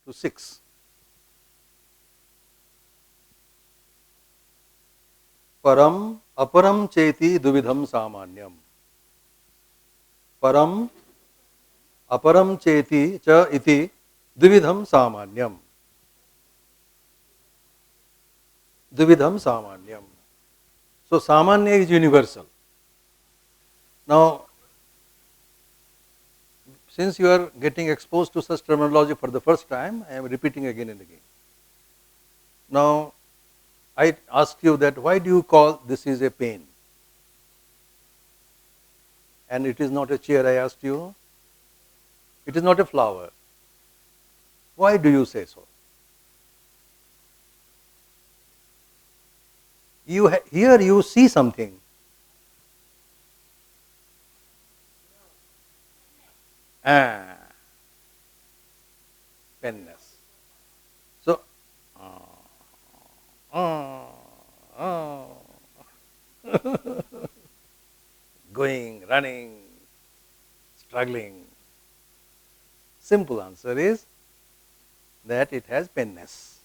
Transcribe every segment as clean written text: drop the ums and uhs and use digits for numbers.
to 6. Param aparam cheti duvidham samanyam. Param aparam cheti cha iti duvidham samanyam. Duvidham samanyam. So samanya is universal. Now, since you are getting exposed to such terminology for the first time, I am repeating again and again. Now, I ask you that why do you call this is a pen? And it is not a chair, I asked you. It is not a flower. Why do you say so? Here you see something. Ah, penness. So, uh, uh, going, running, struggling. Simple answer is that it has penness.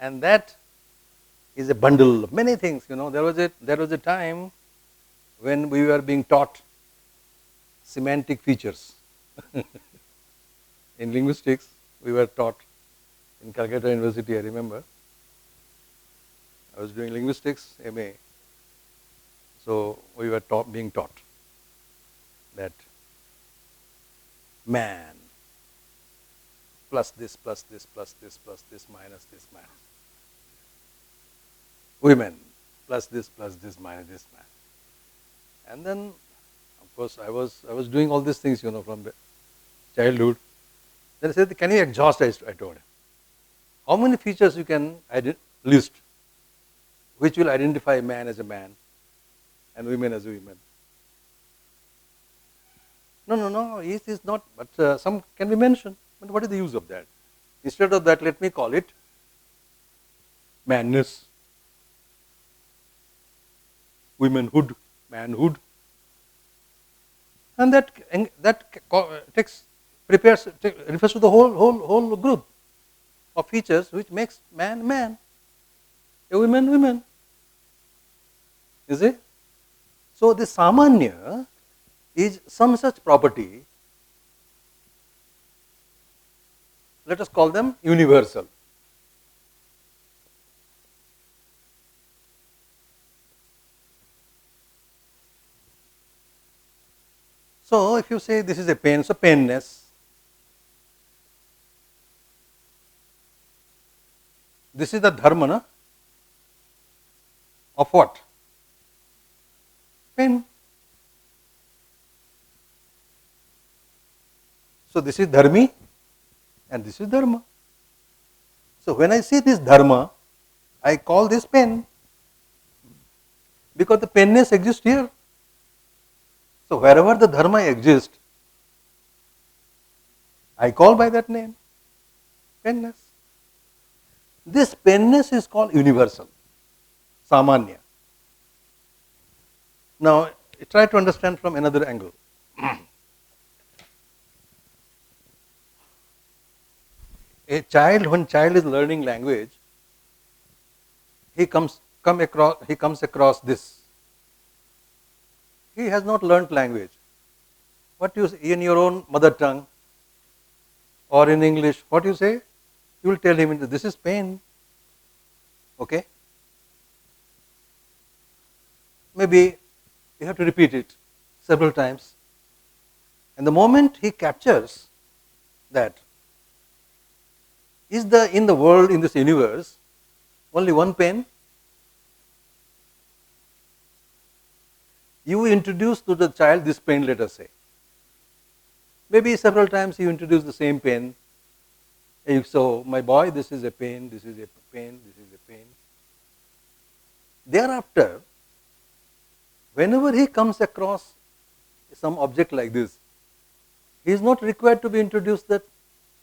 And that is a bundle of many things. There was a time when we were being taught semantic features. In linguistics, we were taught in Calcutta University, I remember. I was doing linguistics, MA. So we were being taught that man plus this, plus this, plus this, plus this, minus this, minus. Women plus this, minus this, minus. And then, of course, I was doing all these things, from childhood. Then I said, can you exhaust? I told him. How many features you can list which will identify man as a man and women as women? No, it is not, but some can be mentioned. But what is the use of that? Instead of that, let me call it manness, womanhood, manhood. And that refers to the whole group of features which makes man, man, a woman, woman. You see? So the Samanya is some such property, let us call them universal. So if you say this is a pen, so penness. This is the dharma, na? Of what? Pen. So this is dharmi and this is dharma. So when I see this dharma, I call this pen because the penness exists here. So wherever the dharma exists, I call by that name, penness. This penness is called universal, samanya. Now try to understand from another angle. When child is learning language, he comes across this. He has not learnt language. What you say in your own mother tongue or in English, what you say? You will tell him, this is pain. Okay? Maybe you have to repeat it several times. And the moment he captures that, is in the world, in this universe, only one pain? You introduce to the child this pain, let us say. Maybe several times you introduce the same pain. So, my boy, this is a pain, this is a pain, this is a pain. Thereafter, whenever he comes across some object like this, he is not required to be introduced that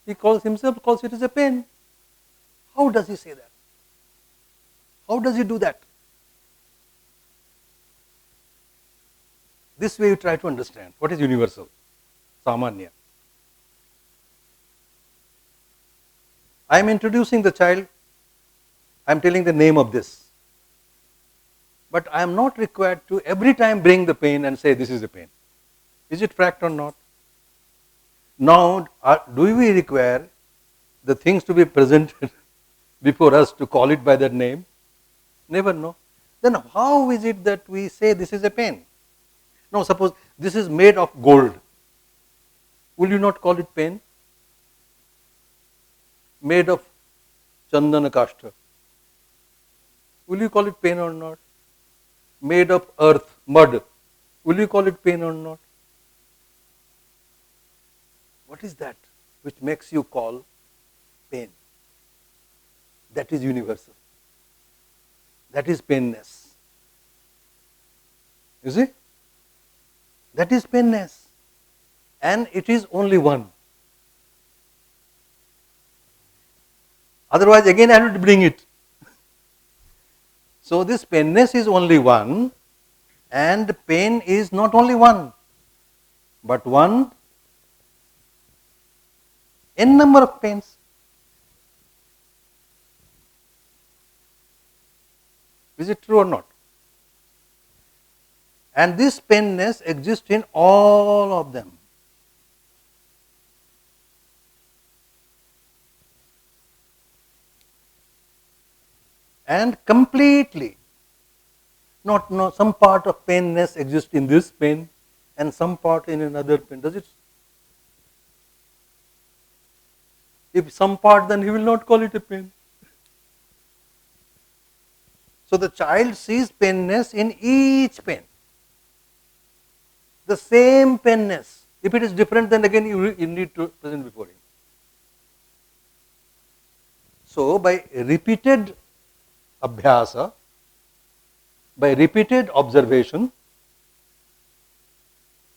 he calls it as a pain. How does he say that? How does he do that? This way you try to understand what is universal, Samanya. I am introducing the child, I am telling the name of this. But I am not required to every time bring the pen and say this is a pen. Is it fact or not? Now, do we require the things to be presented before us to call it by that name? Never know. Then how is it that we say this is a pen? Now suppose this is made of gold. Will you not call it pen? Made of chandana kashta. Will you call it pen or not? Made of earth, mud. Will you call it pen or not? What is that which makes you call pen? That is universal. That is penness. You see? That is penness. And it is only one. Otherwise, again I have to bring it. So this penness is only one, and pen is not only one, but one n number of pens. Is it true or not? And this penness exists in all of them. And completely. Not some part of penness exists in this pen and some part in another pen. Does it? If some part, then he will not call it a pen. So the child sees penness in each pen. The same penness. If it is different, then again you need to present before him. So by repeated abhyasa, by repeated observation,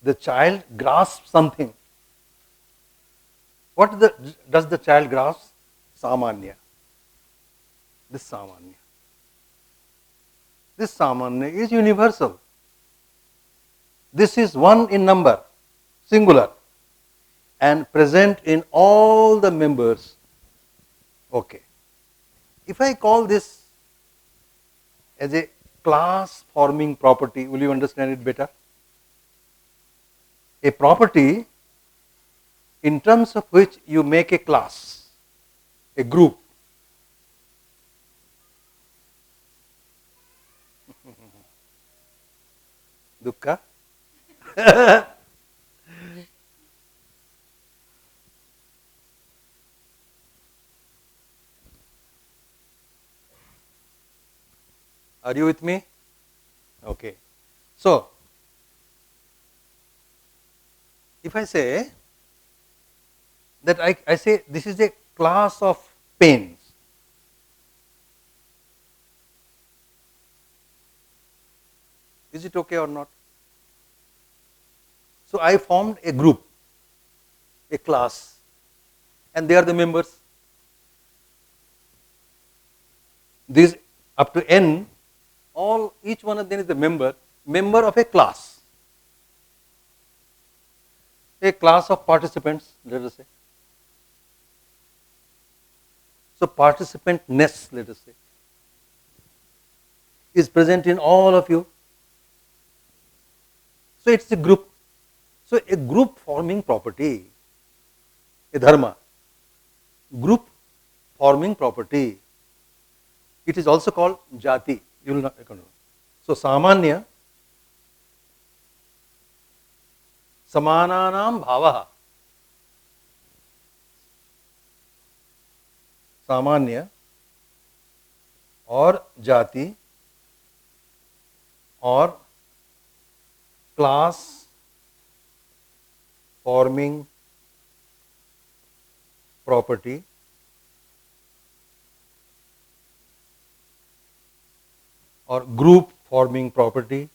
the child grasps something. What does the child grasp? Samanya. This Samanya. This Samanya is universal. This is one in number, singular, and present in all the members. Okay. If I call this as a class forming property, will you understand it better? A property in terms of which you make a class, a group. Dukkha? Are you with me? Okay. So, if I say that I say this is a class of pens. Is it okay or not? So I formed a group, a class, and they are the members. These up to n, each one of them is a member of a class. A class of participants, let us say. So participantness, let us say, is present in all of you. So it's a group. So a group forming property, a dharma, group forming property. It is also called jati. You will not know. So samanya, samananam bhavaha. सामान्य और जाति और class forming property और group forming property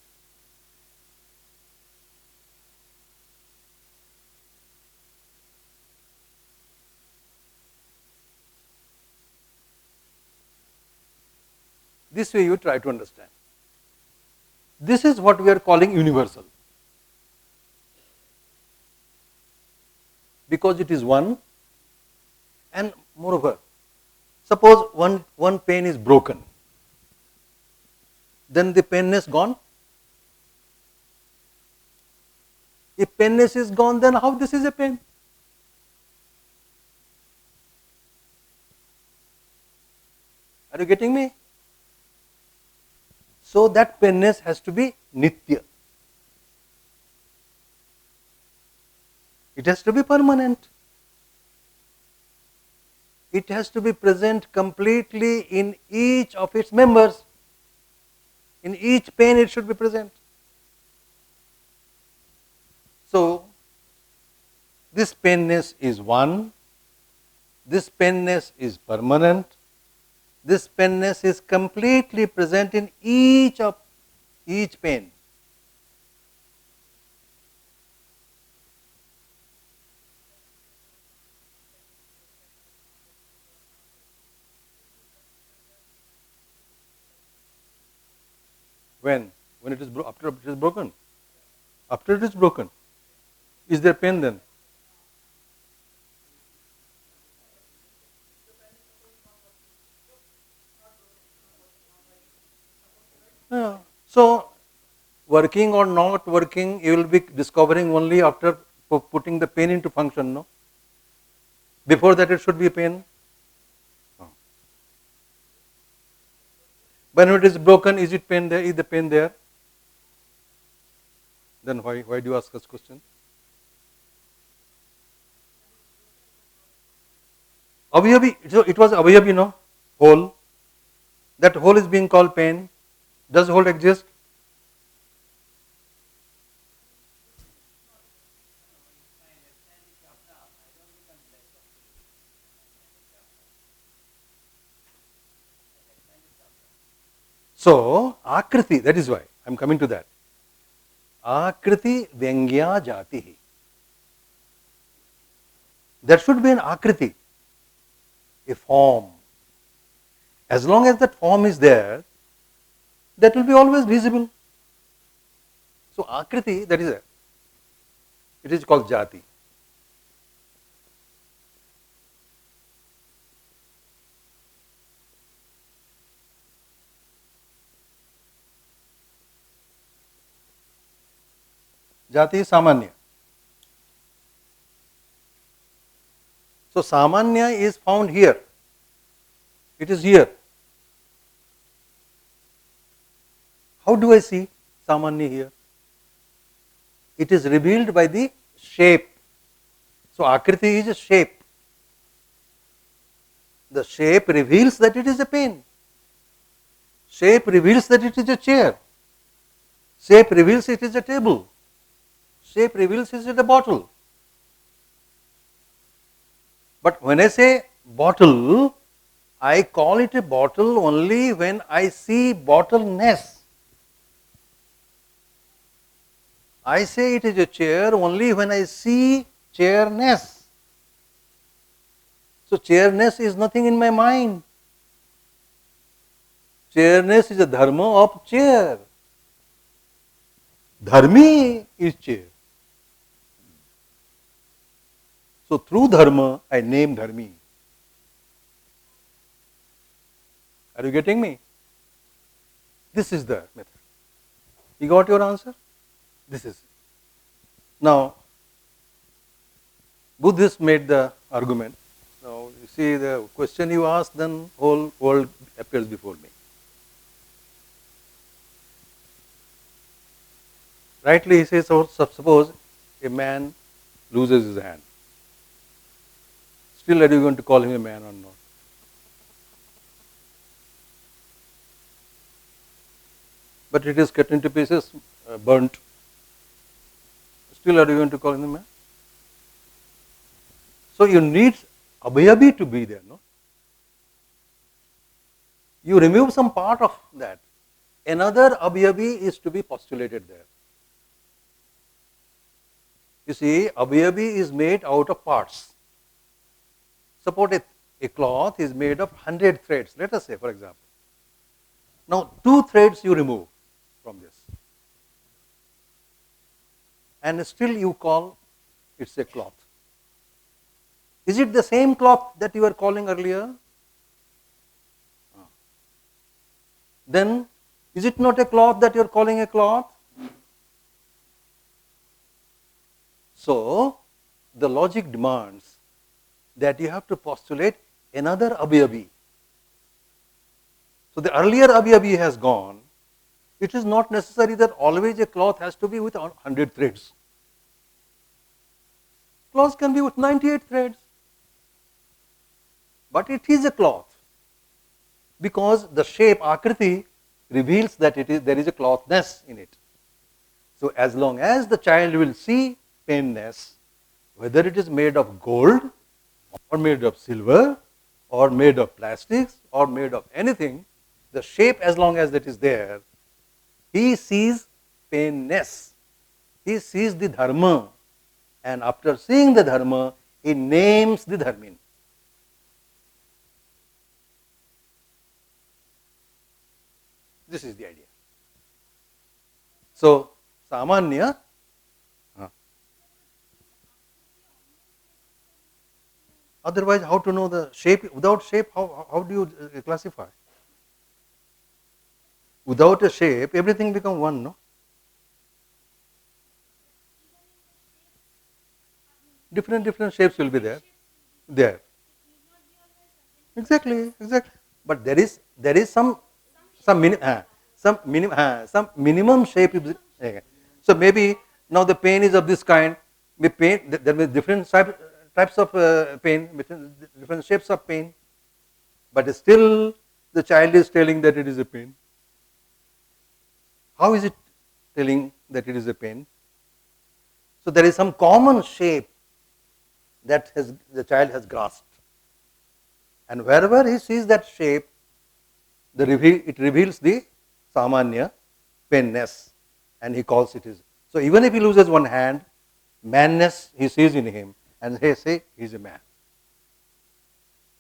This way you try to understand. This is what we are calling universal. because it is one. And moreover, suppose one pen is broken, then the penness gone. If penness is gone, then how this is a pen? Are you getting me? So that penness has to be nitya. It has to be permanent. It has to be present completely in each of its members. In each pen it should be present. So this penness is one, this penness is permanent, this penness is completely present in each pen. When? When it is after it is broken? After it is broken. Is there pen then? Yeah. So working or not working, you will be discovering only after putting the pen into function, no? Before that it should be a pen. No. When it is broken, is it pen there? Is the pen there? Then why do you ask such question? Avyavi, so it was avyavi, no? Whole. That whole is being called pen. Does whole exist? So, akriti, that is why I am coming to that. Akriti vyangya jati. There should be an akriti, a form. As long as that form is there, that will be always visible. So, akriti, that is it. It is called jati. Jati is samanya. So, samanya is found here. It is here. How do I see samanya here? It is revealed by the shape. So, akriti is a shape. The shape reveals that it is a pen. Shape reveals that it is a chair. Shape reveals it is a table. Shape reveals it is a bottle. But when I say bottle, I call it a bottle only when I see bottleness. I say it is a chair only when I see chairness. So chairness is nothing in my mind. Chairness is a dharma of chair. Dharmi is chair. So through dharma, I name dharmi. Are you getting me? This is the method. You got your answer? This is. Now, Buddhists made the argument. Now, you see the question you ask, then whole world appears before me. Rightly, he says, so suppose a man loses his hand. Still, are you going to call him a man or not? But it is cut into pieces, burnt. Still, are you going to call him a man? So, you need abhayabi to be there, no? You remove some part of that. Another abhayabi is to be postulated there. You see, abhayabi is made out of parts. Suppose a cloth is made of 100 threads, let us say, for example. Now, 2 threads you remove from this. And still you call it's a cloth. Is it the same cloth that you were calling earlier? Then, is it not a cloth that you are calling a cloth? So, the logic demands that you have to postulate another abyavi. So, the earlier abyavi has gone. It is not necessary that always a cloth has to be with 100 threads. Cloth can be with 98 threads. But it is a cloth because the shape, akriti, reveals that there is a clothness in it. So, as long as the child will see painness, whether it is made of gold or made of silver or made of plastics or made of anything, the shape as long as that is there, he sees painness. He sees the dharma, and after seeing the dharma, he names the dharmin. This is the idea. So, Samanya, otherwise how to know the shape? Without shape, how do you classify? Without a shape, everything becomes one, no? Different shapes will be there. There. Exactly, exactly. But there is some minimum shape. Okay. So maybe now the pain is of this kind. There will be different types of pain, different shapes of pain. But still, the child is telling that it is a pain. How is it telling that it is a pain? So there is some common shape that the child has grasped. And wherever he sees that shape, it reveals the samanya, painness, and he calls it his. So even if he loses one hand, manness he sees in him, and they say he is a man.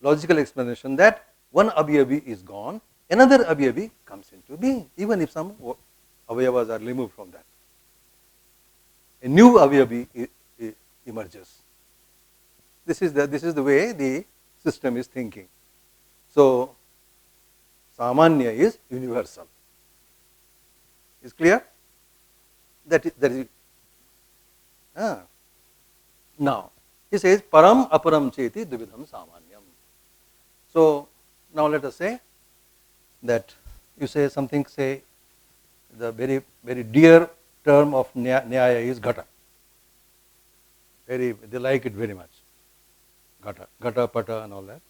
Logical explanation that one abyavi is gone, another abyavi comes into being, even if some avayavas are removed from that. A new abyavi emerges. This is the way the system is thinking. So, Samanya is universal. Is clear? That is now he says param aparam cheti dvividham samanyam. So now let us say that you say something, say the very dear term of nyaya is ghata. They like it very much. Ghata, pata and all that.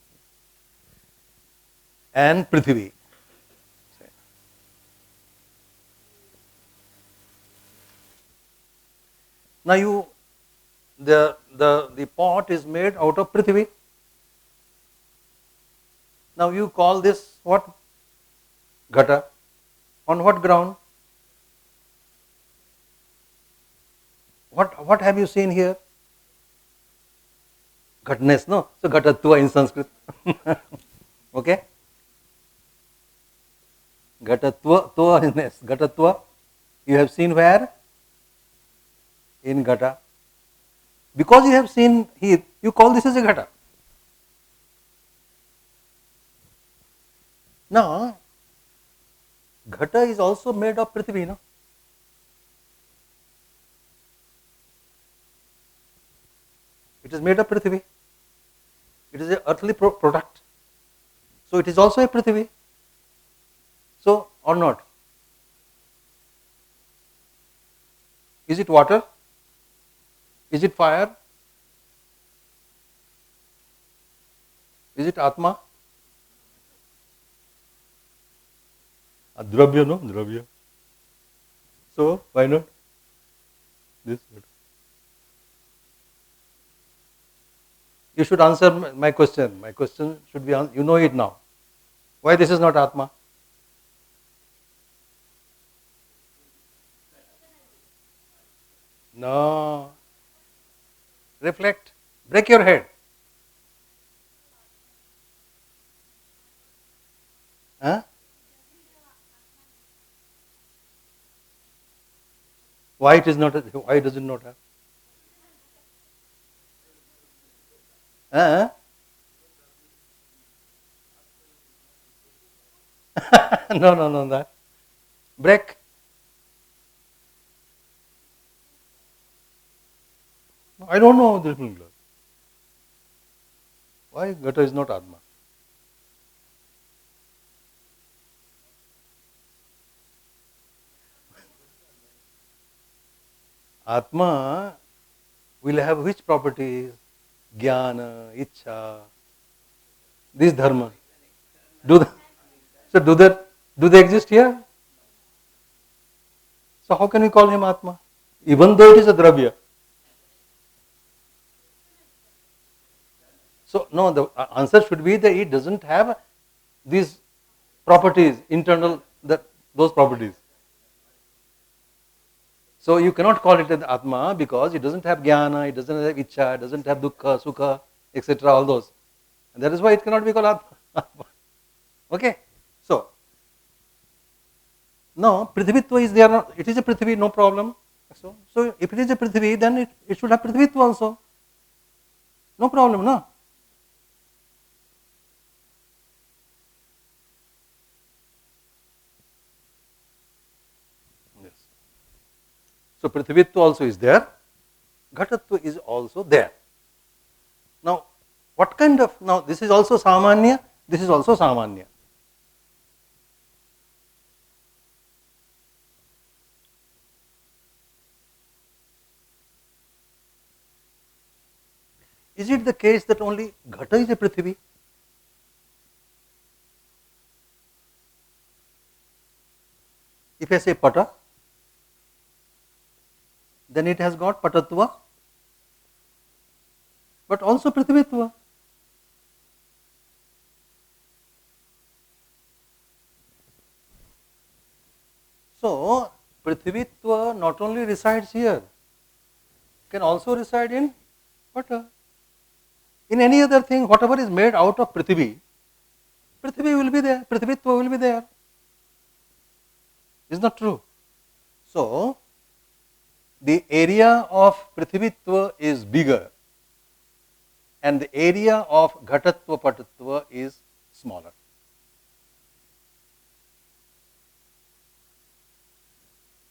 And prithvi. Now the pot is made out of prithvi. Now you call this what? Ghata. On what ground? What have you seen here? Ghatness, no? So ghatatva in Sanskrit. Okay? Ghatatva, tvaness. Ghatatva. You have seen where? In ghata. Because you have seen here, you call this as a ghata. Now, ghata is also made of prithvi, no? It is made of prithvi. It is an earthly product. So it is also a prithvi. So, or not? Is it water? Is it fire? Is it Atma? Dravya, no? Dravya. So, why not? This. You should answer my question. My question should be, you know it now. Why this is not Atma? No. Reflect. Break your head. Huh? Why it is not? Why does it not have? Huh? No, no, no, that. Break. I don't know this meaning. Why Gata is not Atma? Atma will have which properties? Jnana, Ichha, these dharma. Do the, so do they exist here? So how can we call him Atma? Even though it is a dravya. So no, the answer should be that it doesn't have these properties, internal those properties. So you cannot call it an Atma because it doesn't have jnana, it doesn't have ichcha, it doesn't have dukkha, sukha, etc. All those. And that is why it cannot be called Atma. Okay? So, no, Prithivitva is there, it is a Prithvi, no problem. So if it is a Prithvi, then it should have Prithivitva also. No problem, no? Yes. So Prithivitva also is there, Ghatatva is also there. Now, what kind of, now this is also Samanya, this is also Samanya. Is it the case that only Ghata is a Prithvi? If I say Pata, then it has got Patatva, but also Prithivitva. So, Prithivitva not only resides here, can also reside in Pata. In any other thing, whatever is made out of Prithvi, Prithvi will be there, Prithivitva will be there. Is not true? So, the area of Prithivitva is bigger and the area of Ghatatva Patatva is smaller.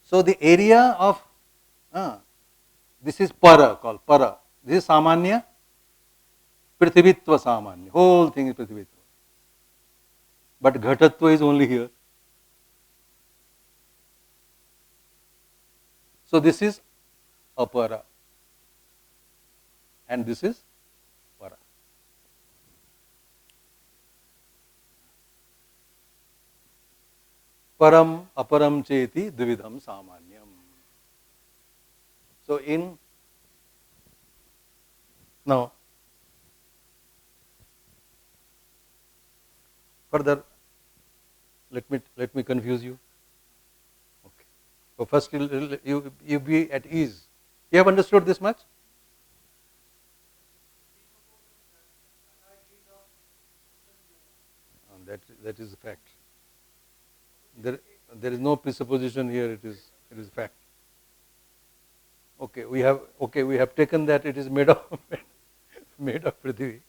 So, the area of, this is Para, called Para. This is Samanya, Prithivitva Samanya. Whole thing is Prithivitva. But Ghatatva is only here. So, this is Apara and this is Para. Param aparam cheti dvidham samanyam. So, in now further let me confuse you. Okay. So first you be at ease. You have understood this much? That is a fact. There is no presupposition here. It is fact. Okay, we have taken that it is made of made of Prithvi.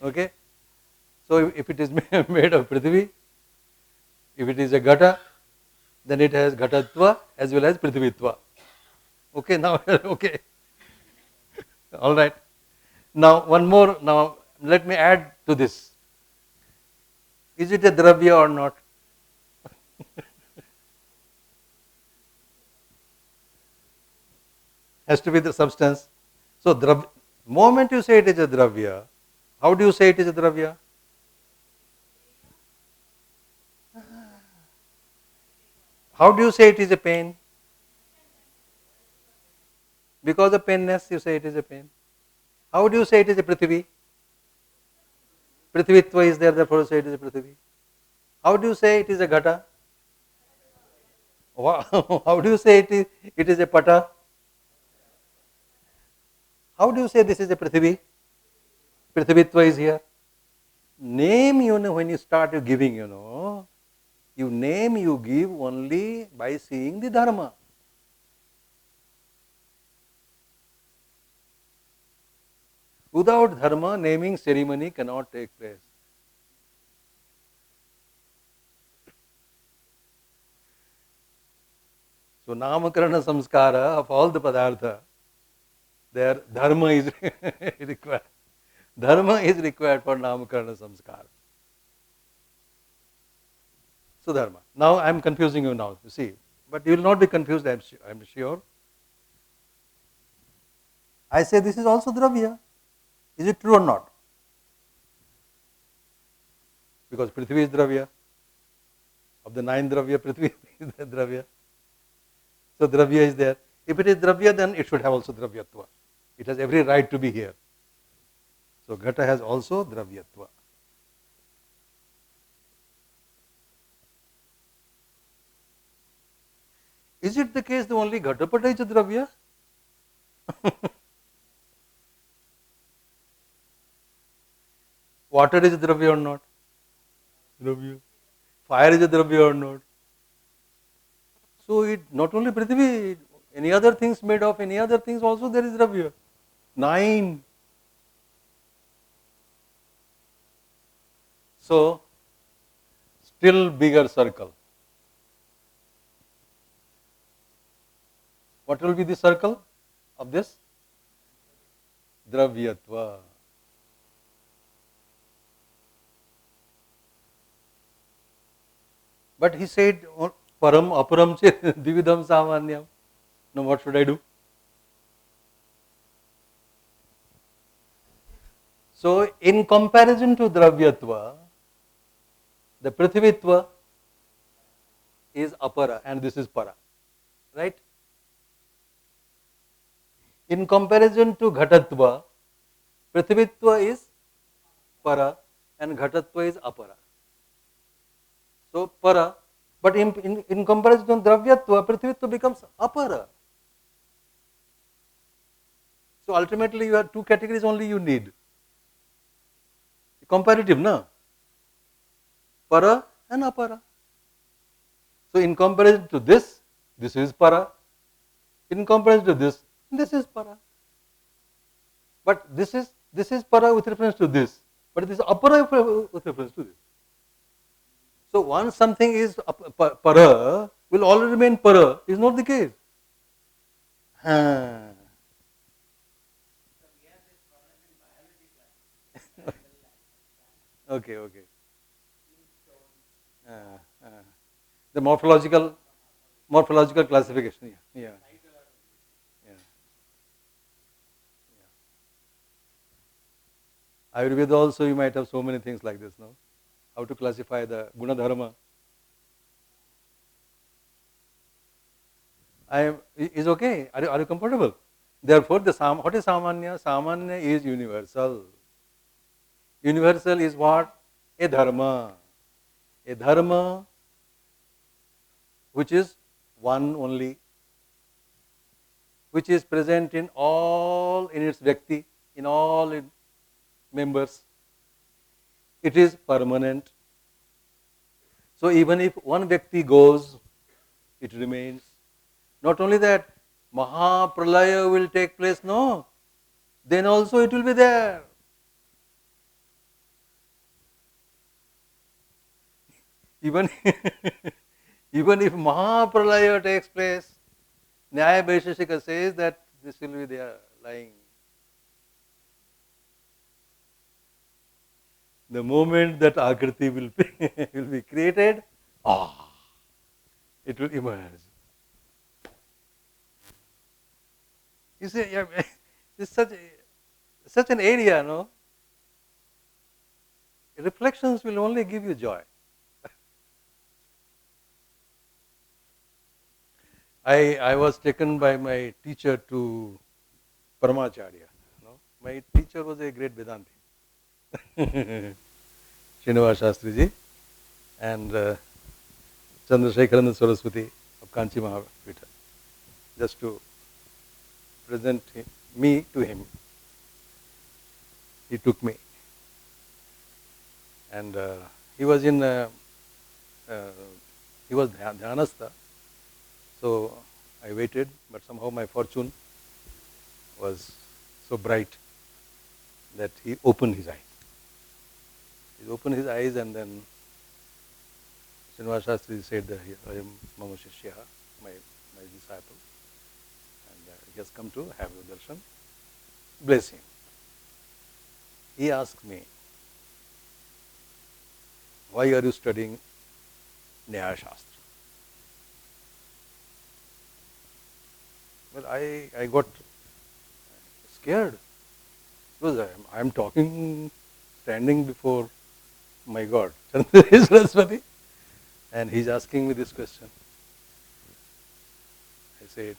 Okay, so if it is made of Prithvi, if it is a Ghata, then it has Ghatatva as well as Prithivitva. Okay, now okay, all right. Now one more. Now let me add to this. Is it a dravya or not? Has to be the substance. So, moment you say it is a dravya, how do you say it is a dravya? How do you say it is a pain? Because of painness, you say it is a pain. How do you say it is a Prithvi? Prithivitva is there, therefore you say it is a Prithvi. How do you say it is a Ghata? How do you say it is a Pata? How do you say this is a Prithvi? Prithivitva is here. Name, when you start giving, you name you give only by seeing the dharma. Without dharma, naming ceremony cannot take place. So namakarana samskara of all the padartha, their dharma is required. Dharma is required for namakarana samskara. So dharma. Now I am confusing you now, you see. But you will not be confused, I am sure. I say this is also dravya. Is it true or not? Because Prithvi is dravya. Of the 9 dravya, Prithvi is the dravya. So dravya is there. If it is dravya, then it should have also dravyatva. It has every right to be here. So ghata has also dravyatva. Is it the case that only ghatapata is a dravya? Water is a dravya or not? Dravya. Fire is a dravya or not? So it not only Prithvi, any other things made of any other things also there is dravya. 9. So still bigger circle. What will be the circle of this? Dravyatva. But he said, param aparam che dividam samanyam. Now what should I do? So in comparison to dravyatva, the prithivitva is apara and this is para. Right? In comparison to ghatatva, prithivitva is para and ghatatva is apara. So para, but in comparison to dravyatva, prithivitva becomes apara. So ultimately you have 2 categories only you need. Comparative, na? Para and apara. So in comparison to this is para. In comparison to this is para. But this is para with reference to this. But this is apara with reference to this. So once something is para, will always remain para. Is not the case. Okay. The morphological classification. Yeah. Ayurveda also you might have so many things like this, no? How to classify the guna dharma. Is okay. Are you comfortable? Therefore, what is samanya? Samanya is universal. Universal is what? A dharma. A dharma which is one only, which is present in its vyakti, in all its members. It is permanent. So even if one vyakti goes, it remains. Not only that, Mahapralaya will take place, no. Then also it will be there. Even if Mahapralaya takes place, Nyaya Vaisheshika says that this will be there lying. The moment that Akriti will be created, it will emerge. You see, it's such an area, no? Reflections will only give you joy. I was taken by my teacher to Paramacharya. No? My teacher was a great Vedanti. Srinivas Shastriji and Chandrasekharananda Saraswati of Kanchi Mahavita. Just to present me to him. He took me. And he was Dhyanastha. So I waited, but somehow my fortune was so bright that he opened his eyes. He opened his eyes, and then Srinivas Shastri said that I am Mama Shishya, my disciple, and he has come to have the darshan. Bless him. He asked me, why are you studying Nyaya Shastra? Well, I got scared because I am talking, standing before my God, Saraswati, and he's asking me this question. I said,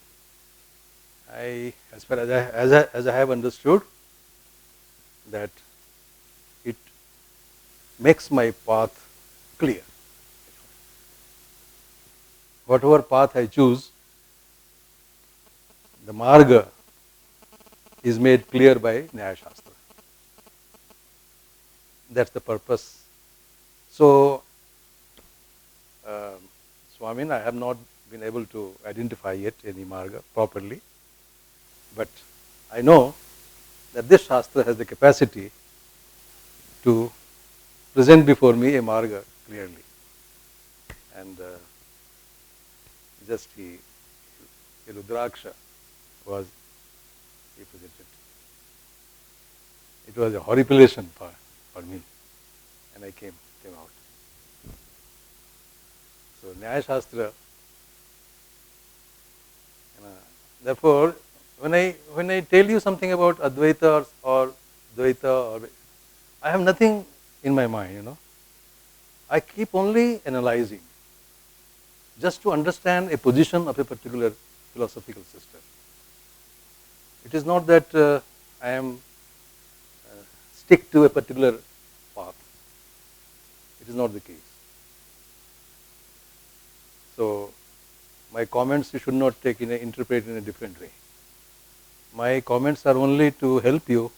as far as I have understood, that it makes my path clear. Whatever path I choose, the marga is made clear by Nyaya Shastra. That's the purpose. So, Swamin, I have not been able to identify yet any marga properly, but I know that this Shastra has the capacity to present before me a marga clearly. And just a Rudraksha was represented. It was a horripilation for me, and I came out. So Nyaya Shastra, therefore, when I tell you something about Advaita or Dvaita, I have nothing in my mind, I keep only analyzing, just to understand a position of a particular philosophical system. It is not that I am stick to a particular path. It is not the case. So, my comments you should not interpret in a different way. My comments are only to help you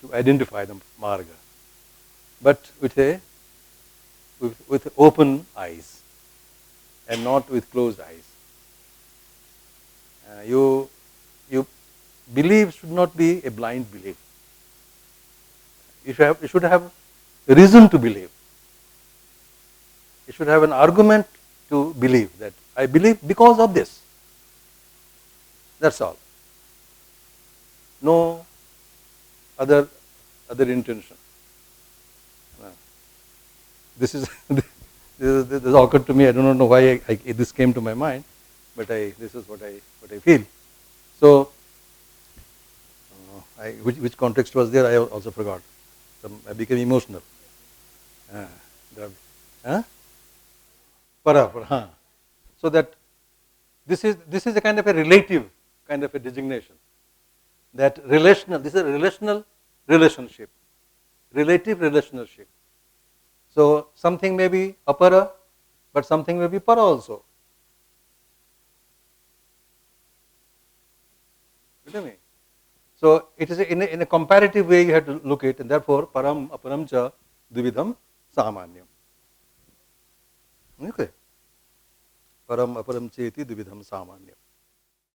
to identify the marga, but with open eyes and not with closed eyes. You believe should not be a blind belief. You should have a reason to believe. You should have an argument to believe that I believe because of this. That's all. No other intention. This is this occurred to me. I don't know why this came to my mind, but this is what I feel. So, which context was there? I also forgot. I became emotional. Para. So that this is a kind of a relative kind of a designation. That relational. This is a relational relationship, relative relationship. So something may be apara, but something may be para also. You know me? So it is in a comparative way you have to look at it, and therefore param aparam cha dvividham samanyam. Okay. Param aparam cheti dvividham samanyam.